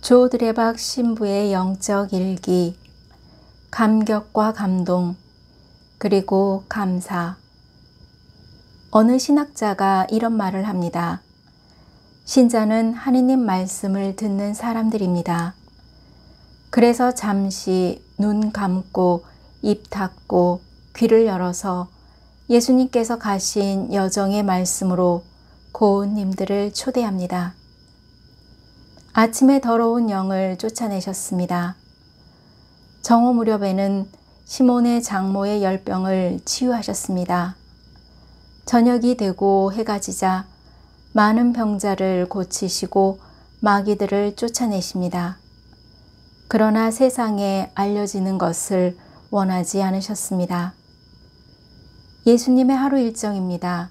조 드레박 신부의 영적 일기, 감격과 감동, 그리고 감사. 어느 신학자가 이런 말을 합니다. 신자는 하느님 말씀을 듣는 사람들입니다. 그래서 잠시 눈 감고 입 닫고 귀를 열어서 예수님께서 가신 여정의 말씀으로 고운님들을 초대합니다. 아침에 더러운 영을 쫓아내셨습니다. 정오 무렵에는 시몬의 장모의 열병을 치유하셨습니다. 저녁이 되고 해가 지자 많은 병자를 고치시고 마귀들을 쫓아내십니다. 그러나 세상에 알려지는 것을 원하지 않으셨습니다. 예수님의 하루 일정입니다.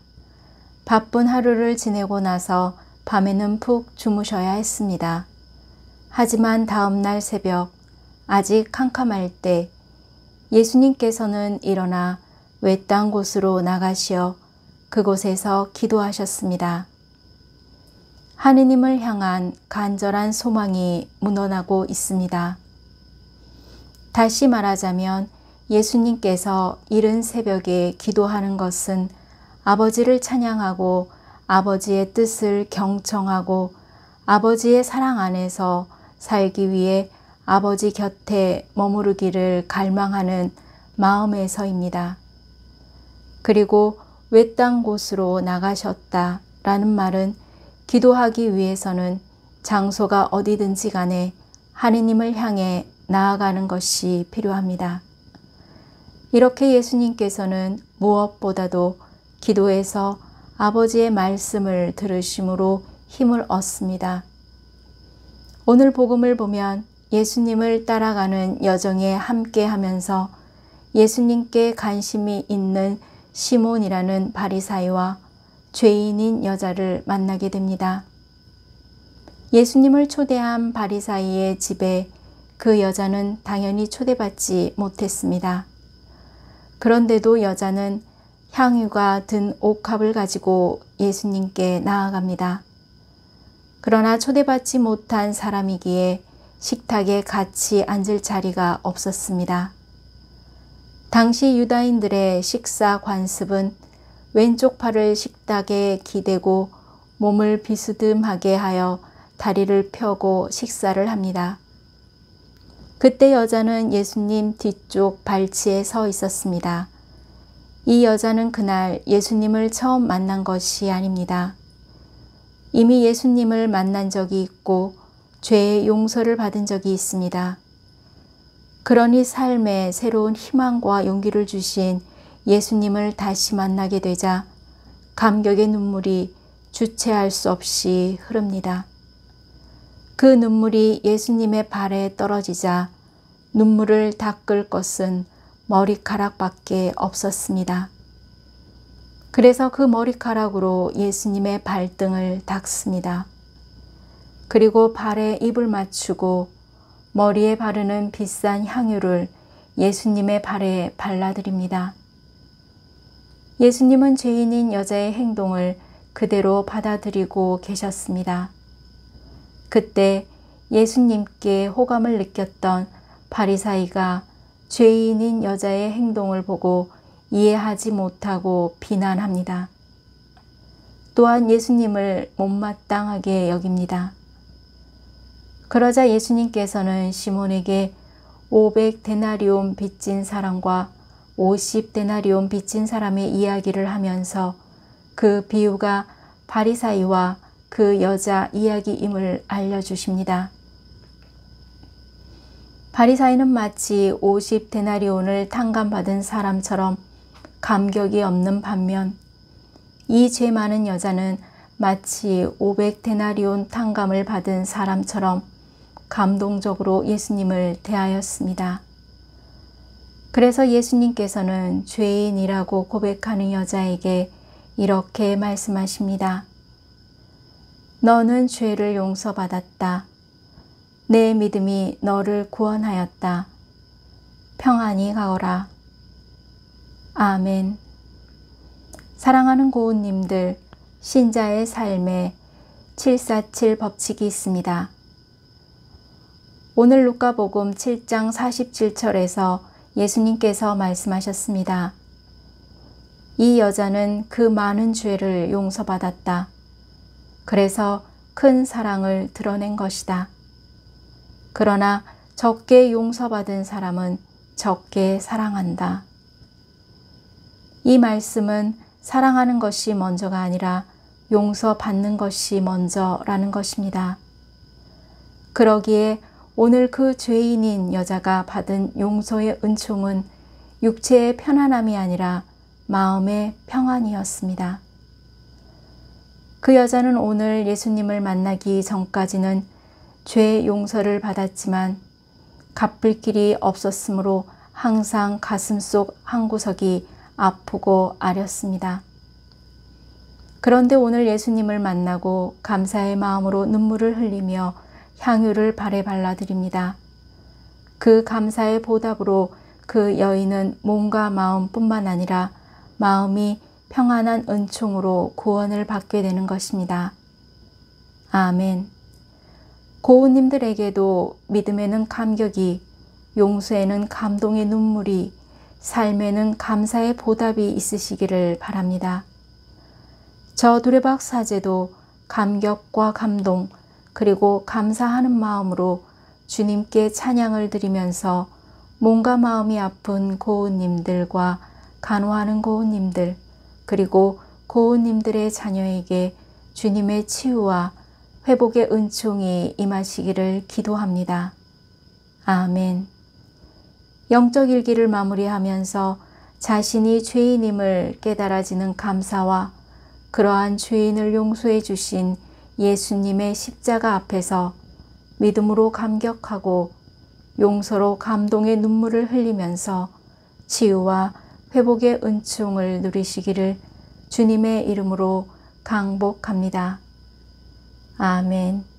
바쁜 하루를 지내고 나서 밤에는 푹 주무셔야 했습니다. 하지만 다음 날 새벽 아직 캄캄할 때 예수님께서는 일어나 외딴 곳으로 나가시어 그곳에서 기도하셨습니다. 하느님을 향한 간절한 소망이 묻어나고 있습니다. 다시 말하자면 예수님께서 이른 새벽에 기도하는 것은 아버지를 찬양하고 아버지의 뜻을 경청하고 아버지의 사랑 안에서 살기 위해 아버지 곁에 머무르기를 갈망하는 마음에서입니다. 그리고 외딴 곳으로 나가셨다 라는 말은 기도하기 위해서는 장소가 어디든지 간에 하느님을 향해 나아가는 것이 필요합니다. 이렇게 예수님께서는 무엇보다도 기도에서 아버지의 말씀을 들으심으로 힘을 얻습니다. 오늘 복음을 보면 예수님을 따라가는 여정에 함께 하면서 예수님께 관심이 있는 시몬이라는 바리사이와 죄인인 여자를 만나게 됩니다. 예수님을 초대한 바리사이의 집에 그 여자는 당연히 초대받지 못했습니다. 그런데도 여자는 향유가 든 옥합을 가지고 예수님께 나아갑니다. 그러나 초대받지 못한 사람이기에 식탁에 같이 앉을 자리가 없었습니다. 당시 유다인들의 식사 관습은 왼쪽 팔을 식탁에 기대고 몸을 비스듬하게 하여 다리를 펴고 식사를 합니다. 그때 여자는 예수님 뒤쪽 발치에 서 있었습니다. 이 여자는 그날 예수님을 처음 만난 것이 아닙니다. 이미 예수님을 만난 적이 있고 죄의 용서를 받은 적이 있습니다. 그러니 삶에 새로운 희망과 용기를 주신 예수님을 다시 만나게 되자 감격의 눈물이 주체할 수 없이 흐릅니다. 그 눈물이 예수님의 발에 떨어지자 눈물을 닦을 것은 머리카락밖에 없었습니다. 그래서 그 머리카락으로 예수님의 발등을 닦습니다. 그리고 발에 입을 맞추고 머리에 바르는 비싼 향유를 예수님의 발에 발라드립니다. 예수님은 죄인인 여자의 행동을 그대로 받아들이고 계셨습니다. 그때 예수님께 호감을 느꼈던 바리사이가 죄인인 여자의 행동을 보고 이해하지 못하고 비난합니다. 또한 예수님을 못마땅하게 여깁니다. 그러자 예수님께서는 시몬에게 500데나리온 빚진 사람과 50데나리온 빚진 사람의 이야기를 하면서 그 비유가 바리사이와 그 여자 이야기임을 알려주십니다. 바리사이는 마치 50데나리온을 탕감받은 사람처럼 감격이 없는 반면 이 죄 많은 여자는 마치 500데나리온 탕감을 받은 사람처럼 감동적으로 예수님을 대하였습니다. 그래서 예수님께서는 죄인이라고 고백하는 여자에게 이렇게 말씀하십니다. 너는 죄를 용서받았다. 내 믿음이 너를 구원하였다. 평안히 가거라. 아멘. 사랑하는 고운님들, 신자의 삶에 747 법칙이 있습니다. 오늘 루카복음 7장 47절에서 예수님께서 말씀하셨습니다. 이 여자는 그 많은 죄를 용서받았다. 그래서 큰 사랑을 드러낸 것이다. 그러나 적게 용서받은 사람은 적게 사랑한다. 이 말씀은 사랑하는 것이 먼저가 아니라 용서받는 것이 먼저라는 것입니다. 그러기에 오늘 그 죄인인 여자가 받은 용서의 은총은 육체의 편안함이 아니라 마음의 평안이었습니다. 그 여자는 오늘 예수님을 만나기 전까지는 죄 용서를 받았지만 갚을 길이 없었으므로 항상 가슴속 한구석이 아프고 아렸습니다. 그런데 오늘 예수님을 만나고 감사의 마음으로 눈물을 흘리며 향유를 발에 발라드립니다. 그 감사의 보답으로 그 여인은 몸과 마음뿐만 아니라 마음이 평안한 은총으로 구원을 받게 되는 것입니다. 아멘. 고운님들에게도 믿음에는 감격이, 용서에는 감동의 눈물이, 삶에는 감사의 보답이 있으시기를 바랍니다. 저 두레박 사제도 감격과 감동 그리고 감사하는 마음으로 주님께 찬양을 드리면서 몸과 마음이 아픈 고운님들과 간호하는 고운님들 그리고 고운님들의 자녀에게 주님의 치유와 회복의 은총이 임하시기를 기도합니다. 아멘. 영적 일기를 마무리하면서 자신이 죄인임을 깨달아지는 감사와 그러한 죄인을 용서해 주신 예수님의 십자가 앞에서 믿음으로 감격하고 용서로 감동의 눈물을 흘리면서 치유와 회복의 은총을 누리시기를 주님의 이름으로 강복합니다. 아멘.